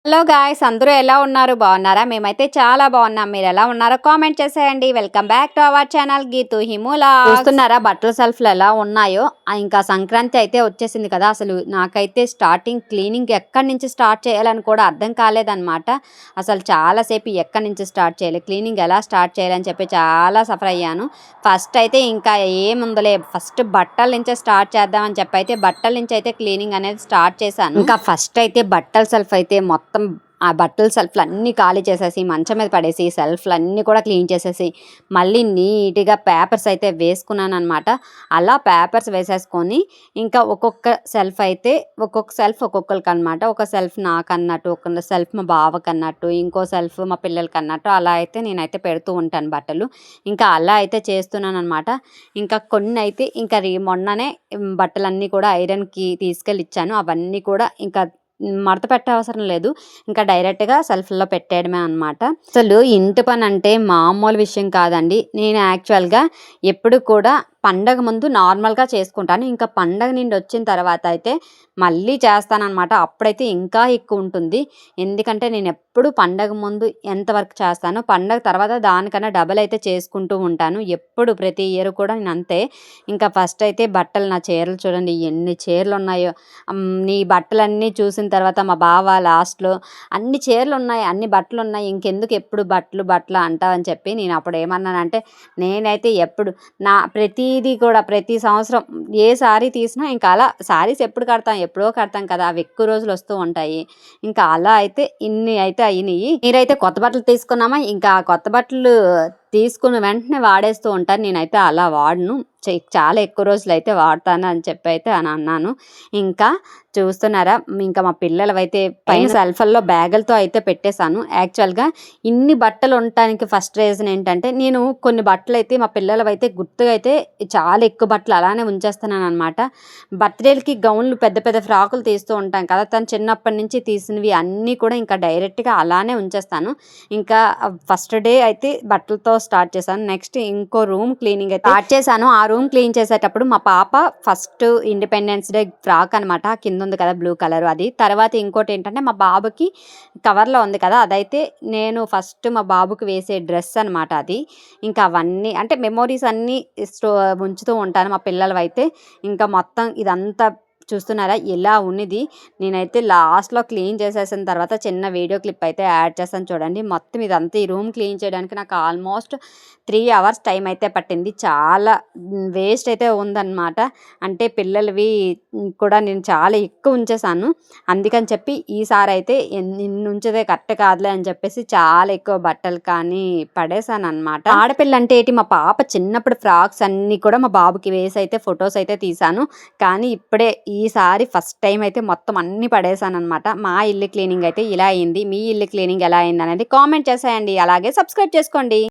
Hello guys, అందరూ ఎలా ఉన్నారు? బాగున్నారా? మేమైతే చాలా బాగున్నాం. మీరు ఎలా ఉన్నారో కామెంట్ చేసేయండి. Welcome back to our channel Geethu Himula. చూస్తున్నారా బట్టల సెల్ఫ్లు ఎలా ఉన్నాయో? ఇంకా సంక్రాంతి అయితే వచ్చేసింది కదా. అసలు నాకైతే స్టార్టింగ్ క్లీనింగ్ ఎక్కడి నుంచి స్టార్ట్ చేయాలని కూడా అర్థం కాలేదన్నమాట. అసలు చాలాసేపు ఎక్కడి నుంచి స్టార్ట్ చేయాలి, క్లీనింగ్ ఎలా స్టార్ట్ చేయాలని చెప్పి చాలా సఫర్ అయ్యాను. ఫస్ట్ అయితే ఇంకా ఏముందలే, ఫస్ట్ బట్టల నుంచే స్టార్ట్ చేద్దామని చెప్పి అయితే బట్టల నుంచి అయితే క్లీనింగ్ అనేది స్టార్ట్ చేశాను. ఇంకా ఫస్ట్ అయితే బట్టల సెల్ఫ్ అయితే మొత్తం ఆ బట్టల సెల్ఫ్లు అన్నీ ఖాళీ చేసేసి మంచం మీద పడేసి సెల్ఫ్లు అన్నీ కూడా క్లీన్ చేసేసి మళ్ళీ నీట్గా పేపర్స్ అయితే వేసుకున్నాను అనమాట. అలా పేపర్స్ వేసేసుకొని ఇంకా ఒక్కొక్క సెల్ఫ్ అయితే ఒక్కొక్క సెల్ఫ్ ఒక్కొక్కరికి అనమాట. ఒక సెల్ఫ్ నాకు అన్నట్టు, ఒక సెల్ఫ్ మా బావకు అన్నట్టు, ఇంకో సెల్ఫ్ మా పిల్లలకి అన్నట్టు అలా అయితే నేనైతే పెడుతూ ఉంటాను బట్టలు. ఇంకా అలా అయితే చేస్తున్నాను అనమాట. ఇంకా కొన్ని అయితే ఇంకా మొన్ననే బట్టలన్నీ కూడా ఐరన్కి తీసుకెళ్ళి ఇచ్చాను. అవన్నీ కూడా ఇంకా మడత పెట్టే అవసరం లేదు, ఇంకా డైరెక్ట్గా సెల్ఫ్లో పెట్టేయడమే అనమాట. అసలు ఇంటి పని అంటే మామూలు విషయం కాదండి. నేను యాక్చువల్గా ఎప్పుడు కూడా పండగ ముందు నార్మల్గా చేసుకుంటాను. ఇంకా పండగ నుండి వచ్చిన తర్వాత అయితే మళ్ళీ చేస్తానన్నమాట. అప్పుడైతే ఇంకా ఎక్కువ ఉంటుంది. ఎందుకంటే నేను ఎప్పుడు పండగ ముందు ఎంతవరకు చేస్తానో పండగ తర్వాత దానికన్నా డబల్ అయితే చేసుకుంటూ ఉంటాను. ఎప్పుడు ప్రతి ఇయర్ కూడా నేను అంతే. ఇంకా ఫస్ట్ అయితే బట్టలు, నా చీరలు చూడండి ఎన్ని చీరలు ఉన్నాయో. నీ బట్టలన్నీ చూసిన తర్వాత మా బావ లాస్ట్లో అన్ని చీరలు ఉన్నాయి, అన్ని బట్టలు ఉన్నాయి, ఇంకెందుకు ఎప్పుడు బట్టలు బట్టలు అంటావని చెప్పి నేను అప్పుడు ఏమన్నానంటే, నేనైతే ఎప్పుడు నా ప్రతిదీ కూడా ప్రతి సంవత్సరం ఏ శారీ తీసినా ఇంకా అలా శారీస్ ఎప్పుడు కడతాం, ఎప్పుడో కడతాం కదా, అవి ఎక్కువ రోజులు వస్తూ ఉంటాయి. ఇంకా అలా అయితే ఇన్ని అయితే అయినాయి. మీరైతే కొత్త బట్టలు తీసుకున్నామా, ఇంకా కొత్త బట్టలు తీసుకున్న వెంటనే వాడేస్తూ ఉంటాను. నేనైతే అలా వాడను, చాలా ఎక్కువ రోజులు అయితే వాడతాను అని చెప్పి అయితే అని అన్నాను. ఇంకా చూస్తున్నారా, ఇంకా మా పిల్లలవైతే పైన సెల్ఫల్లో బ్యాగులతో అయితే పెట్టేశాను. యాక్చువల్గా ఇన్ని బట్టలు ఉండటానికి ఫస్ట్ రీజన్ ఏంటంటే, నేను కొన్ని బట్టలు అయితే మా పిల్లలవైతే గుర్తుగా అయితే చాలా ఎక్కువ బట్టలు అలానే ఉంచేస్తున్నాను అనమాట. బర్త్డేలకి గౌన్లు, పెద్ద పెద్ద ఫ్రాకులు తీస్తూ ఉంటాం కదా, తను చిన్నప్పటి నుంచి తీసినవి అన్నీ కూడా ఇంకా డైరెక్ట్గా అలానే ఉంచేస్తాను. ఇంకా ఫస్ట్ డే అయితే బట్టలతో స్టార్ట్ చేశాను. నెక్స్ట్ ఇంకో రూమ్ క్లీనింగ్ అయితే స్టార్ట్ చేశాను. ఆ రూమ్ క్లీన్ చేసేటప్పుడు మా పాప ఫస్ట్ ఇండిపెండెన్స్ డే ఫ్రాక్ అనమాట, కింద ఉంది కదా బ్లూ కలర్ అది. తర్వాత ఇంకోటి ఏంటంటే మా బాబుకి కవర్లో ఉంది కదా, అదైతే నేను ఫస్ట్ మా బాబుకి వేసే డ్రెస్ అనమాట అది. ఇంకా అవన్నీ అంటే మెమోరీస్ అన్నీ ఉంచుతూ ఉంటాను మా పిల్లలవైతే. ఇంకా మొత్తం ఇదంతా చూస్తున్నారా ఎలా ఉన్నది. నేనైతే లాస్ట్లో క్లీన్ చేసేసిన తర్వాత చిన్న వీడియో క్లిప్ అయితే యాడ్ చేస్తాను చూడండి. మొత్తం ఇదంతా ఈ రూమ్ క్లీన్ చేయడానికి నాకు ఆల్మోస్ట్ 3 hours టైం అయితే పట్టింది. చాలా వేస్ట్ అయితే ఉందన్నమాట. అంటే పిల్లలవి కూడా నేను చాలా ఎక్కువ ఉంచేసాను. అందుకని చెప్పి ఈసారి అయితే ఇన్ని ఉంచదే కరెక్ట్ కాదులే అని చెప్పేసి చాలా ఎక్కువ బట్టలు కానీ పడేసాను అనమాట. ఆడపిల్ల అంటే ఏంటి, మా పాప చిన్నప్పుడు ఫ్రాక్స్ అన్నీ కూడా మా బాబుకి వేసి అయితే ఫొటోస్ అయితే తీసాను. కానీ ఇప్పుడే ఈసారి ఫస్ట్ టైం అయితే మొత్తం అన్ని పడేసాను అనమాట. మా ఇల్లు క్లీనింగ్ అయితే ఇలా అయింది. మీ ఇల్లు క్లీనింగ్ ఎలా అయింది అనేది కామెంట్ చేసేయండి. అలాగే సబ్స్క్రైబ్ చేసుకోండి.